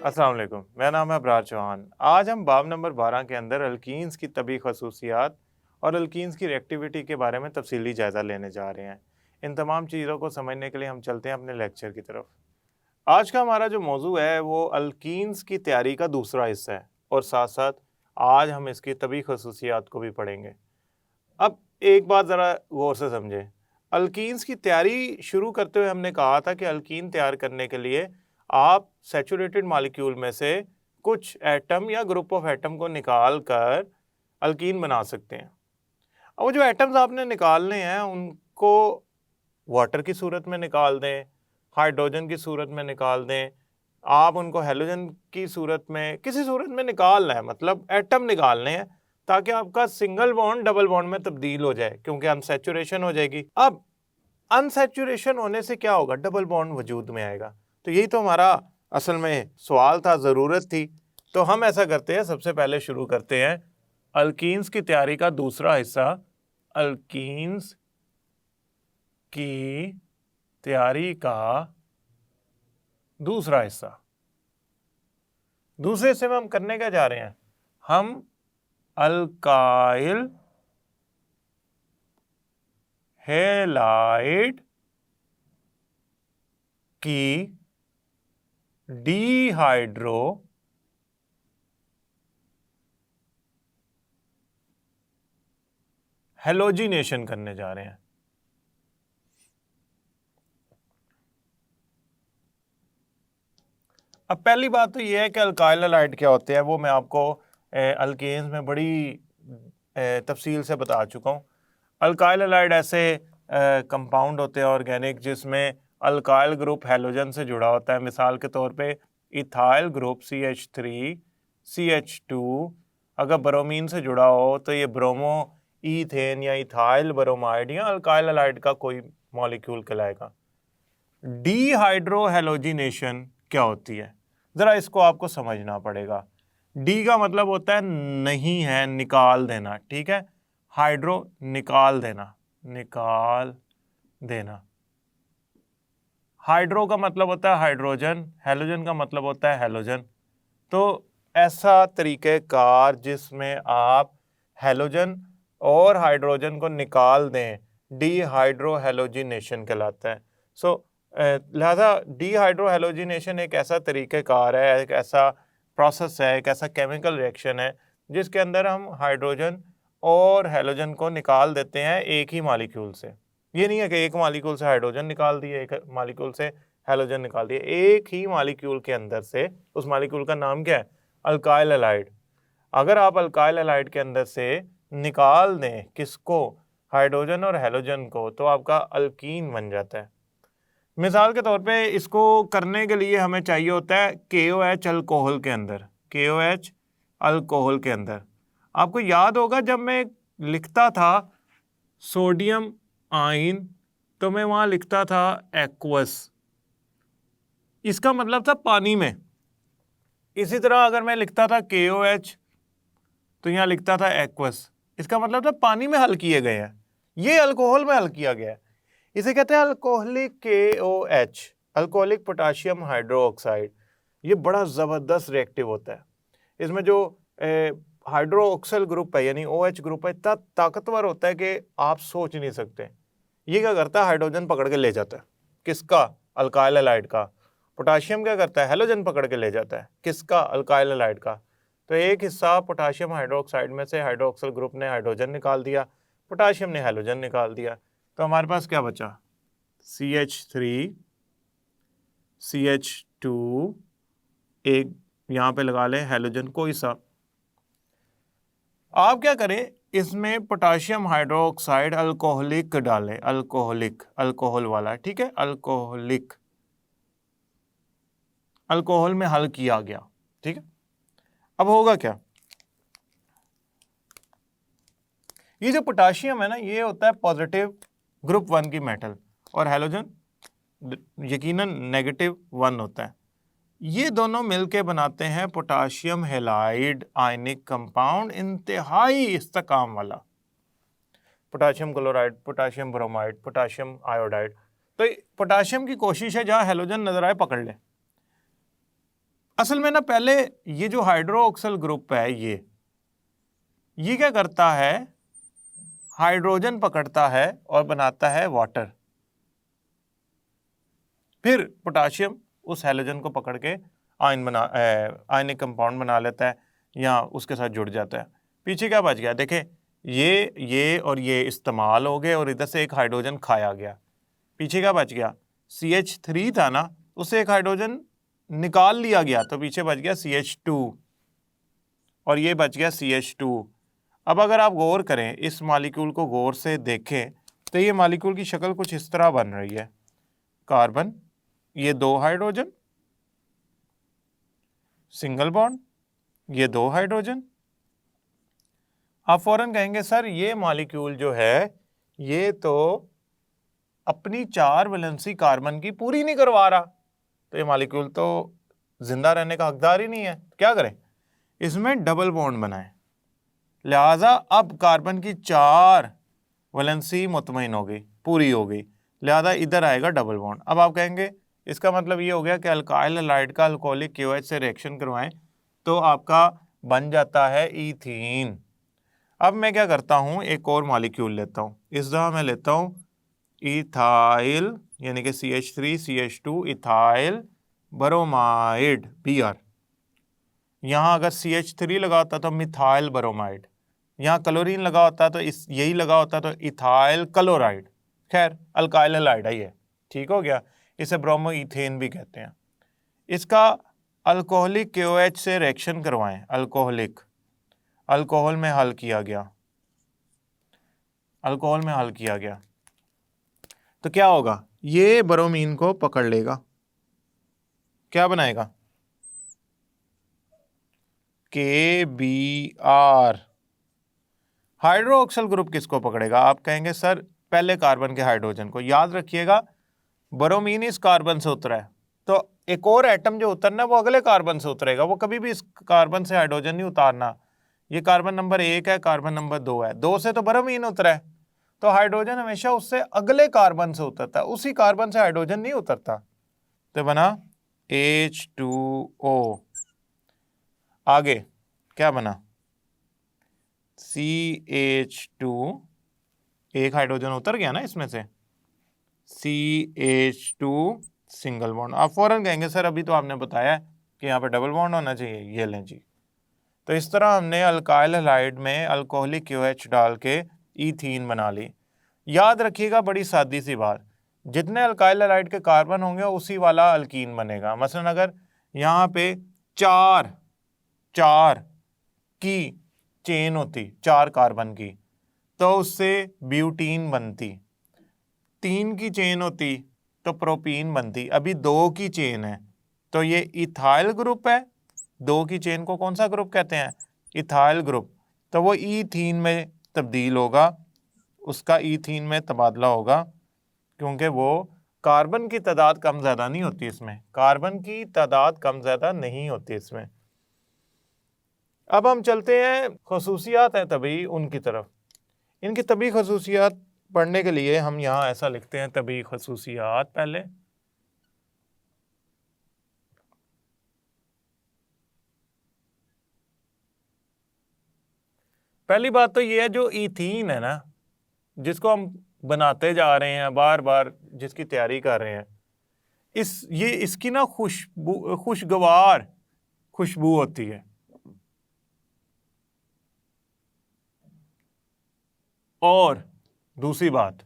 अस्सलाम वालेकुम, मेरा नाम है अबरार चौहान। आज हम बाब नंबर 12 के अंदर अल्कीन्स की तबी खसूसियात और अल्कीन्स की रिएक्टिविटी के बारे में तफसीली जायज़ा लेने जा रहे हैं। इन तमाम चीज़ों को समझने के लिए हम चलते हैं अपने लेक्चर की तरफ। आज का हमारा जो मौजू है वो अल्कीन्स की तैयारी का दूसरा हिस्सा है और साथ साथ आज हम इसकी तबी खसूसियात को भी पढ़ेंगे। अब एक बात ज़रा गौर से समझें, अल्कीन्स की तैयारी शुरू करते हुए हमने कहा था कि अल्कीन तैयार करने के लिए आप सैचुरेटेड मॉलिक्यूल में से कुछ एटम या ग्रुप ऑफ एटम को निकाल कर अल्कीन बना सकते हैं। अब वो जो एटम्स आपने निकालने हैं उनको वाटर की सूरत में निकाल दें, हाइड्रोजन की सूरत में निकाल दें, आप उनको हेलोजन की सूरत में, किसी सूरत में निकालना है, मतलब एटम निकालने हैं ताकि आपका सिंगल बॉन्ड डबल बॉन्ड में तब्दील हो जाए, क्योंकि अनसैचुरेशन हो जाएगी। अब अनसैचुरेशन होने से क्या होगा, डबल बॉन्ड वजूद में आएगा। तो यही तो हमारा असल में सवाल था, ज़रूरत थी। तो हम ऐसा करते हैं, सबसे पहले शुरू करते हैं अल्कीन्स की तैयारी का दूसरा हिस्सा, अल्कीन्स की तैयारी का दूसरा हिस्सा। दूसरे हिस्से में हम करने क्या जा रहे हैं, हम अल्काइल हैलाइड की डीहाइड्रो हेलोजिनेशन करने जा रहे हैं। अब पहली बात तो यह है कि अल्काइल हैलाइड क्या होते हैं, वो मैं आपको अल्केन्स में बड़ी तफसील से बता चुका हूँ। अल्काइल हैलाइड ऐसे कंपाउंड होते हैं ऑर्गेनिक जिसमें अल्काइल ग्रुप हेलोजन से जुड़ा होता है। मिसाल के तौर पे इथाइल ग्रुप CH3 CH2 अगर ब्रोमीन से जुड़ा हो तो ये ब्रोमो ईथेन या इथाइल ब्रोमाइड या अल्काइल हैलाइड का कोई मॉलिक्यूल कहलाएगा। डीहाइड्रो हेलोजिनेशन क्या होती है, ज़रा इसको आपको समझना पड़ेगा। डी का मतलब होता है नहीं है, निकाल देना, ठीक है। हाइड्रो निकाल देना, निकाल देना। हाइड्रो का मतलब होता है हाइड्रोजन, हेलोजन का मतलब होता है हेलोजन। तो ऐसा तरीक़ेकार जिसमें आप हेलोजन और हाइड्रोजन को निकाल दें, डीहाइड्रो हेलोजिनेशन कहलाता है। लिहाजा डीहाइड्रोहेलोजिनेशन एक ऐसा तरीक़ेकार है, एक ऐसा प्रोसेस है, एक ऐसा केमिकल रिएक्शन है जिसके अंदर हम हाइड्रोजन और हेलोजन को निकाल देते हैं एक ही मॉलिक्यूल से। ये नहीं है कि एक मॉलिक्यूल से हाइड्रोजन निकाल दिए, एक मॉलिक्यूल से हेलोजन निकाल दिए, एक ही मॉलिक्यूल के अंदर से। उस मॉलिक्यूल का नाम क्या है, अल्काइल हैलाइड। अगर आप अल्काइल हैलाइड के अंदर से निकाल दें किसको, हाइड्रोजन और हेलोजन को, तो आपका अल्कीन बन जाता है। मिसाल के तौर पे इसको करने के लिए हमें चाहिए होता है KOH अल्कोहल के अंदर, KOH अल्कोहल के अंदर। आपको याद होगा जब मैं लिखता था सोडियम आयन तो मैं वहाँ लिखता था एक्वस, इसका मतलब था पानी में। इसी तरह अगर मैं लिखता था KOH तो यहाँ लिखता था एक्वस, इसका मतलब था पानी में हल किए गए हैं, ये अल्कोहल में हल किया गया है। इसे कहते हैं alcoholic KOH, alcoholic potassium hydroxide. ये बड़ा ज़बरदस्त रिएक्टिव होता है। इसमें जो हाइड्रोक्सिल ग्रुप है यानी OH ग्रुप है, इतना ताकतवर होता है कि आप सोच नहीं सकते। ये क्या करता है, हाइड्रोजन पकड़ के ले जाता है, किसका, अल्काइल हैलाइड का। पोटाशियम क्या करता है, हेलोजन पकड़ के ले जाता है, किसका, अल्काइल हैलाइड का। तो एक हिस्सा पोटाशियम हाइड्रोक्साइड में से हाइड्रोक्सिल ग्रुप ने हाइड्रोजन निकाल दिया, पोटाशियम ने हेलोजन निकाल दिया, तो हमारे पास क्या बचा, CH3 CH2, एक यहाँ पे लगा लें हेलोजन कोई सा। आप क्या करें, इसमें पोटाशियम हाइड्रोक्साइड अल्कोहलिक डालें, अल्कोहलिक, अल्कोहल वाला, ठीक है, अल्कोहलिक, अल्कोहल में हल किया गया, ठीक है। अब होगा क्या, ये जो पोटाशियम है ना, ये होता है पॉजिटिव ग्रुप 1 की मेटल, और हेलोजन यकीनन नेगेटिव 1 होता है। ये दोनों मिलके बनाते हैं पोटाशियम हैलाइड आयनिक कंपाउंड, इंतहाई इस्तेकाम वाला, potassium chloride, potassium bromide, potassium iodide. तो पोटाशियम की कोशिश है जहाँ हेलोजन नजर आए पकड़ ले। असल में ना पहले ये जो हाइड्रोक्सिल ग्रुप है ये क्या करता है, हाइड्रोजन पकड़ता है और बनाता है वाटर, फिर पोटाशियम उस हैलोजन को पकड़ के आयनिक कंपाउंड बना लेता है या उसके साथ जुड़ जाता है। पीछे क्या बच गया, देखें ये और ये इस्तेमाल हो गए और इधर से एक हाइड्रोजन खाया गया। पीछे क्या बच गया, CH3 था ना, उससे एक हाइड्रोजन निकाल लिया गया तो पीछे बच गया CH2 और ये बच गया CH2। अब अगर आप गौर करें, इस मॉलिक्यूल को गौर से देखें तो ये मॉलिक्यूल की शक्ल कुछ इस तरह बन रही है। कार्बन, ये 2 हाइड्रोजन, सिंगल बॉन्ड, ये 2 हाइड्रोजन। आप फौरन कहेंगे सर ये मॉलिक्यूल जो है ये तो अपनी 4 वैलेंसी कार्बन की पूरी नहीं करवा रहा, तो ये मॉलिक्यूल तो जिंदा रहने का हकदार ही नहीं है। क्या करें, इसमें डबल बॉन्ड बनाएं, लिहाजा अब कार्बन की 4 वैलेंसी मुतमईन हो गई, पूरी हो गई, लिहाजा इधर आएगा डबल बॉन्ड। अब आप कहेंगे इसका मतलब ये हो गया कि अल्काइल हैलाइड का अल्कोहलिक KOH से रिएक्शन करवाएं तो आपका बन जाता है ईथीन। अब मैं क्या करता हूँ, एक और मॉलिक्यूल लेता हूँ, इस दफ़ा मैं लेता हूँ इथाइल यानी कि CH3 CH2 इथाइल बरोमाइड Br। यहाँ अगर CH3 लगा होता तो मिथाइल बरोमाइड, यहाँ क्लोरीन लगा होता तो यही लगा होता तो इथाइल क्लोराइड। खैर अल्काइल हैलाइड है ये, ठीक हो गया, इसे ब्रोमो इथेन भी कहते हैं। इसका अल्कोहलिक KOH से रिएक्शन करवाएं, अल्कोहल में हल किया गया, तो क्या होगा, ये ब्रोमीन को पकड़ लेगा, क्या बनाएगा, KBr। हाइड्रोक्सिल ग्रुप किसको पकड़ेगा, आप कहेंगे सर पहले कार्बन के हाइड्रोजन को। याद रखिएगा ब्रोमीन इस कार्बन से उतरा है तो एक और एटम जो उतरना है वो अगले कार्बन से उतरेगा, वो कभी भी इस कार्बन से हाइड्रोजन नहीं उतारना। ये कार्बन नंबर 1 है, कार्बन नंबर 2 है, 2 से तो ब्रोमीन उतरा है तो हाइड्रोजन हमेशा उससे अगले कार्बन से उतरता है, उसी कार्बन से हाइड्रोजन नहीं उतरता। तो बना H2O। आगे क्या बना, CH2, एक हाइड्रोजन उतर गया ना इसमें से, CH2 सिंगल बॉन्ड। आप फौरन कहेंगे सर अभी तो आपने बताया कि यहाँ पे डबल बॉन्ड होना चाहिए, ये लें जी। तो इस तरह हमने अल्काइल हैलाइड में अल्कोहलिक KOH डाल के ईथीन बना ली। याद रखिएगा बड़ी सादी सी बात, जितने अल्काइल हैलाइड के कार्बन होंगे उसी वाला अल्कीन बनेगा। मसलन अगर यहाँ पे 4 की चेन होती, 4 कार्बन की, तो उससे ब्यूटीन बनती, 3 की चेन होती तो प्रोपीन बनती। अभी 2 की चेन है तो ये इथाइल ग्रुप है, 2 की चेन को कौन सा ग्रुप कहते हैं, इथाइल ग्रुप, तो वो ईथीन में तब्दील होगा, उसका ईथीन में तबादला होगा, क्योंकि वो कार्बन की तादाद कम ज़्यादा नहीं होती इसमें, कार्बन की तादाद कम ज़्यादा नहीं होती इसमें। अब हम चलते हैं खसूसियात हैं तभी उनकी तरफ। इनकी तभी खसूसियात पढ़ने के लिए हम यहाँ ऐसा लिखते हैं, तभी खसूसियात। पहली बात तो ये है, जो ईथीन है ना, जिसको हम बनाते जा रहे हैं बार बार, जिसकी तैयारी कर रहे हैं, इसकी ना खुशगवार खुशबू होती है, और दूसरी बात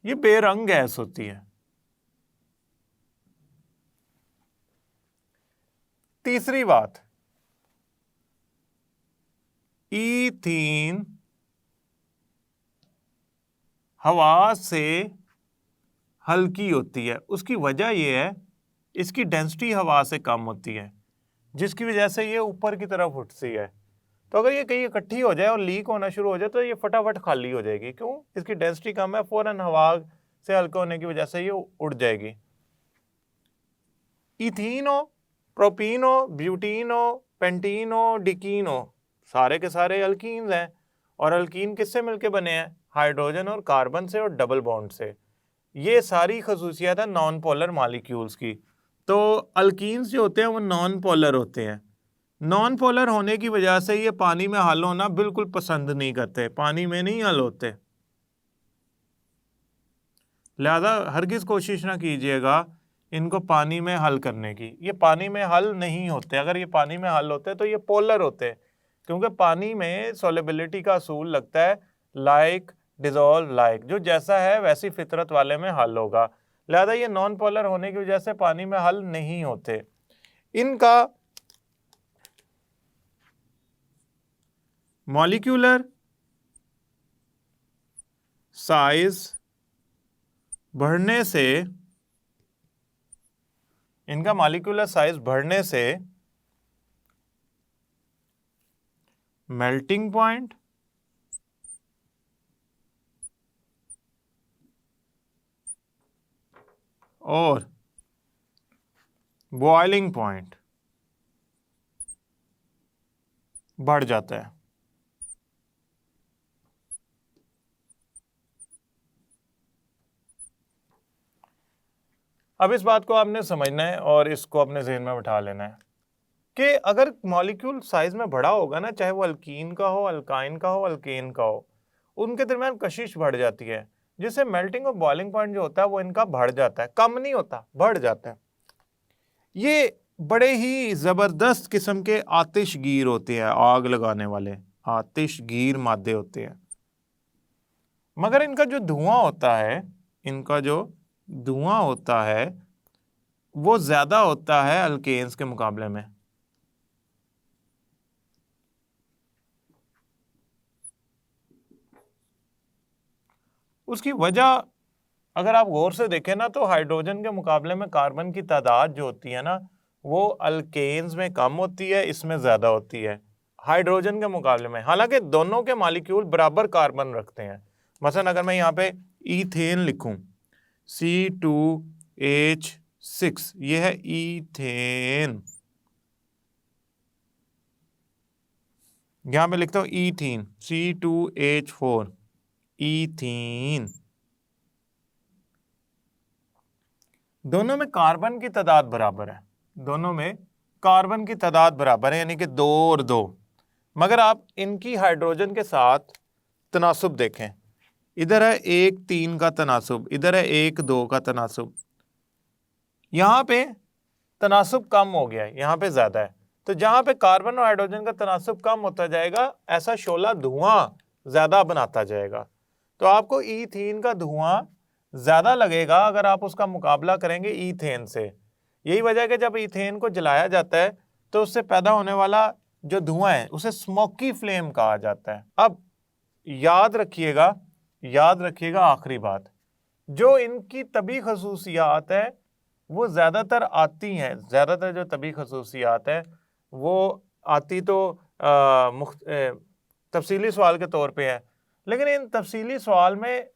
ये बेरंग गैस होती है। तीसरी बात, ईथीन हवा से हल्की होती है। उसकी वजह यह है इसकी डेंसिटी हवा से कम होती है, जिसकी वजह से ये ऊपर की तरफ उठती है। तो अगर ये कहीं इकट्ठी हो जाए और लीक होना शुरू हो जाए तो ये फटाफट खाली हो जाएगी। क्यों, इसकी डेंसिटी कम है, फौरन हवा से हल्का होने की वजह से ये उड़ जाएगी। इथीन हो, प्रोपीन हो, ब्यूटीन हो, पेंटीन हो, डिकीन हो, सारे के सारे अल्कीन्स हैं। और अल्कीन किससे मिलके बने हैं, हाइड्रोजन और कार्बन से और डबल बॉन्ड से। ये सारी खसूसियात है नॉन पोलर मॉलिक्यूल्स की। तो अल्कीन्स जो होते हैं वो नॉन पोलर होते हैं। नॉन पोलर होने की वजह से ये पानी में हल होना बिल्कुल पसंद नहीं करते, पानी में नहीं हल होते। लिहाजा हरगिज़ कोशिश ना कीजिएगा इनको पानी में हल करने की, ये पानी में हल नहीं होते। अगर ये पानी में हल होते तो ये पोलर होते, क्योंकि पानी में सॉलिबिलिटी का असूल लगता है लाइक डिजोल्व लाइक, जो जैसा है वैसी फितरत वाले में हल होगा। लिहाजा ये नॉन पोलर होने की वजह से पानी में हल नहीं होते। इनका मॉलिक्यूलर साइज बढ़ने से, इनका मॉलिक्यूलर साइज बढ़ने से मेल्टिंग पॉइंट और बॉइलिंग पॉइंट बढ़ जाता है। अब इस बात को आपने समझना है और इसको अपने ज़हन में बिठा लेना है कि अगर मॉलिक्यूल साइज में बड़ा होगा ना, चाहे वो अल्कीन का हो, अल्काइन का हो, अल्केन का हो, उनके दरमियान कशिश बढ़ जाती है, जिससे मेल्टिंग और बॉइलिंग पॉइंट जो होता है वो इनका बढ़ जाता है, कम नहीं होता, बढ़ जाता है। ये बड़े ही ज़बरदस्त किस्म के आतिशगीर होते हैं, आग लगाने वाले आतिशगीर मादे होते हैं। मगर इनका जो धुआं होता है, इनका जो धुआं होता है वो ज़्यादा होता है अल्केन्स के मुकाबले में। उसकी वजह अगर आप गौर से देखें ना, तो हाइड्रोजन के मुकाबले में कार्बन की तादाद जो होती है ना, वो अल्केन्स में कम होती है, इसमें ज़्यादा होती है हाइड्रोजन के मुकाबले में। हालांकि दोनों के मॉलिक्यूल बराबर कार्बन रखते हैं। मसलन अगर मैं यहाँ पे ईथेन लिखूं, C2H6, ये है ईथेन, यहाँ पे लिखता हूँ ईथीन, C2H4, ईथीन। दोनों में कार्बन की तादाद बराबर है, दोनों में कार्बन की तादाद बराबर है, यानी कि 2 और 2। मगर आप इनकी हाइड्रोजन के साथ तनासुब देखें, इधर है 1-3 का तनासुब, इधर है 1-2 का तनासुब। यहाँ पे तनासुब कम हो गया है, यहाँ पे ज़्यादा है। तो जहाँ पे कार्बन और हाइड्रोजन का तनासुब कम होता जाएगा, ऐसा शोला धुआं ज़्यादा बनाता जाएगा। तो आपको ईथीन का धुआं ज़्यादा लगेगा अगर आप उसका मुकाबला करेंगे ईथेन से। यही वजह है कि जब ईथेन को जलाया जाता है तो उससे पैदा होने वाला जो धुआं है उसे स्मोकी फ्लेम कहा जाता है। अब याद रखिएगा आखिरी बात, जो इनकी तबी खसूसियात है वो ज़्यादातर आती हैं, ज़्यादातर जो तबी खसूसियात है वो आती तो तफसीली सवाल के तौर पे है, लेकिन इन तफसीली सवाल में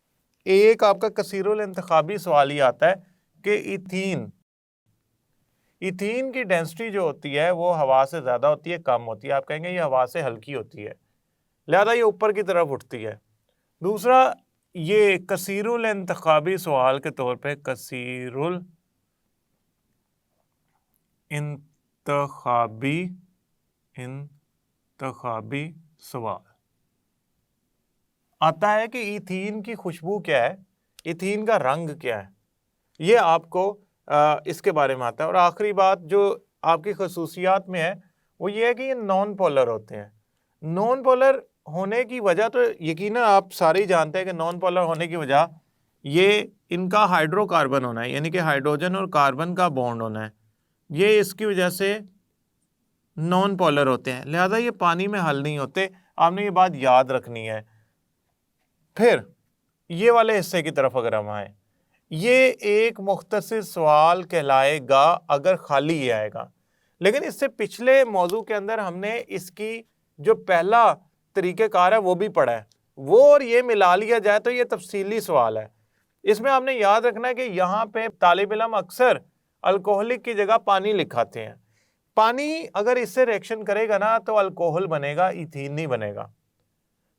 एक आपका कसीरुल इंतखाबी सवाल ही आता है कि इथीन की डेंसिटी जो होती है वो हवा से ज़्यादा होती है, कम होती है? आप कहेंगे ये हवा से हल्की होती है, लिहाजा ये ऊपर की तरफ उठती है। दूसरा, ये कसीरुल इंतखाबी सवाल के तौर पे कसीरुल इंतखाबी सवाल आता है कि इथीन की खुशबू क्या है, इथीन का रंग क्या है, ये आपको इसके बारे में आता है। और आखिरी बात जो आपकी खसूसियात में है वो ये है कि ये नॉन पोलर होते हैं। नॉन पोलर होने की वजह तो यकीनन आप सारे ही जानते हैं कि नॉन पोलर होने की वजह ये इनका हाइड्रोकार्बन होना है, यानी कि हाइड्रोजन और कार्बन का बॉन्ड होना है, ये इसकी वजह से नॉन पोलर होते हैं, लिहाजा ये पानी में हल नहीं होते। आपने ये बात याद रखनी है। फिर ये वाले हिस्से की तरफ अगर हम आए, ये एक मुख्तसर सवाल कहलाएगा अगर खाली ये आएगा, लेकिन इससे पिछले मौजू के अंदर हमने इसकी जो पहला तरीक़ेकार है वो भी पढ़ा है, वो और ये मिला लिया जाए तो ये तफसीली सवाल है। इसमें आपने याद रखना है कि यहाँ पे तालिब इल्म अक्सर अल्कोहलिक की जगह पानी लिखाते हैं। पानी अगर इससे रिएक्शन करेगा ना तो अल्कोहल बनेगा, इथीन नहीं बनेगा।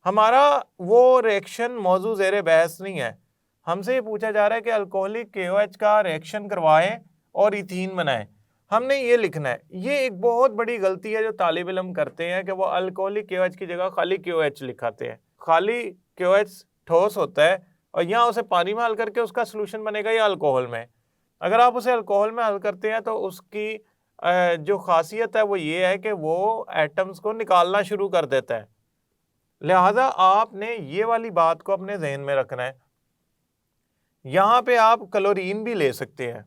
हमारा वो रिएक्शन मौजू ज़ेरे बहस नहीं है। हमसे ये पूछा जा रहा है कि अल्कोहलिक KOH का रिएक्शन करवाएं और इथीन बनाएं। हमने ये लिखना है। ये एक बहुत बड़ी गलती है जो तालिब इल्म करते हैं कि वो अल्कोहलिक KOH की जगह खाली KOH लिखाते हैं। खाली KOH ठोस होता है और यहाँ उसे पानी में हल करके उसका सोल्यूशन बनेगा या अल्कोहल में। अगर आप उसे अल्कोहल में हल करते हैं तो उसकी जो खासियत है वो ये है कि वो एटम्स को निकालना शुरू कर देता है। लिहाजा आपने ये वाली बात को अपने जहन में रखना है। यहाँ पे आप क्लोरीन भी ले सकते हैं,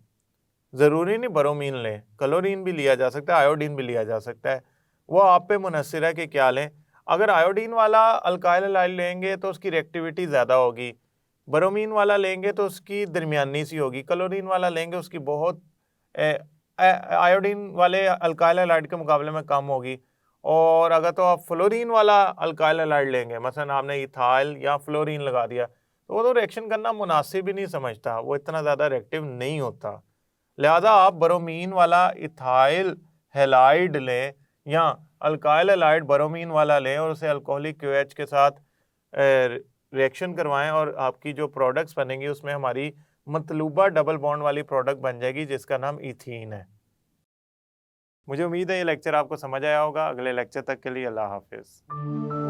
ज़रूरी नहीं ब्रोमीन लें, क्लोरीन भी लिया जा सकता है, आयोडीन भी लिया जा सकता है, वो आप पे मुनहसिर है कि क्या लें। अगर आयोडीन वाला अल्काइल हैलाइड लेंगे तो उसकी रिएक्टिविटी ज़्यादा होगी, ब्रोमीन वाला लेंगे तो उसकी दरमियानी सी होगी, क्लोरीन वाला लेंगे उसकी बहुत आयोडीन वाले अल्काइल हैलाइड के मुकाबले में कम होगी। और अगर तो आप फ्लोरीन वाला अल्काइल हैलाइड लेंगे, मसलन आपने इथाइल या फ्लोरीन लगा दिया, तो वो तो रिएक्शन करना मुनासिब ही नहीं समझता, वो इतना ज़्यादा रिएक्टिव नहीं होता। लिहाजा आप ब्रोमीन वाला इथाइल हैलाइड लें या अल्काइल हैलाइड ब्रोमीन वाला लें और उसे अल्कोहलिक KOH के साथ रिएक्शन करवाएं और आपकी जो प्रोडक्ट्स बनेंगी उसमें हमारी मतलूबा डबल बॉन्ड वाली प्रोडक्ट बन जाएगी जिसका नाम इथीन है। मुझे उम्मीद है ये लेक्चर आपको समझ आया होगा। अगले लेक्चर तक के लिए अल्लाह हाफिज़।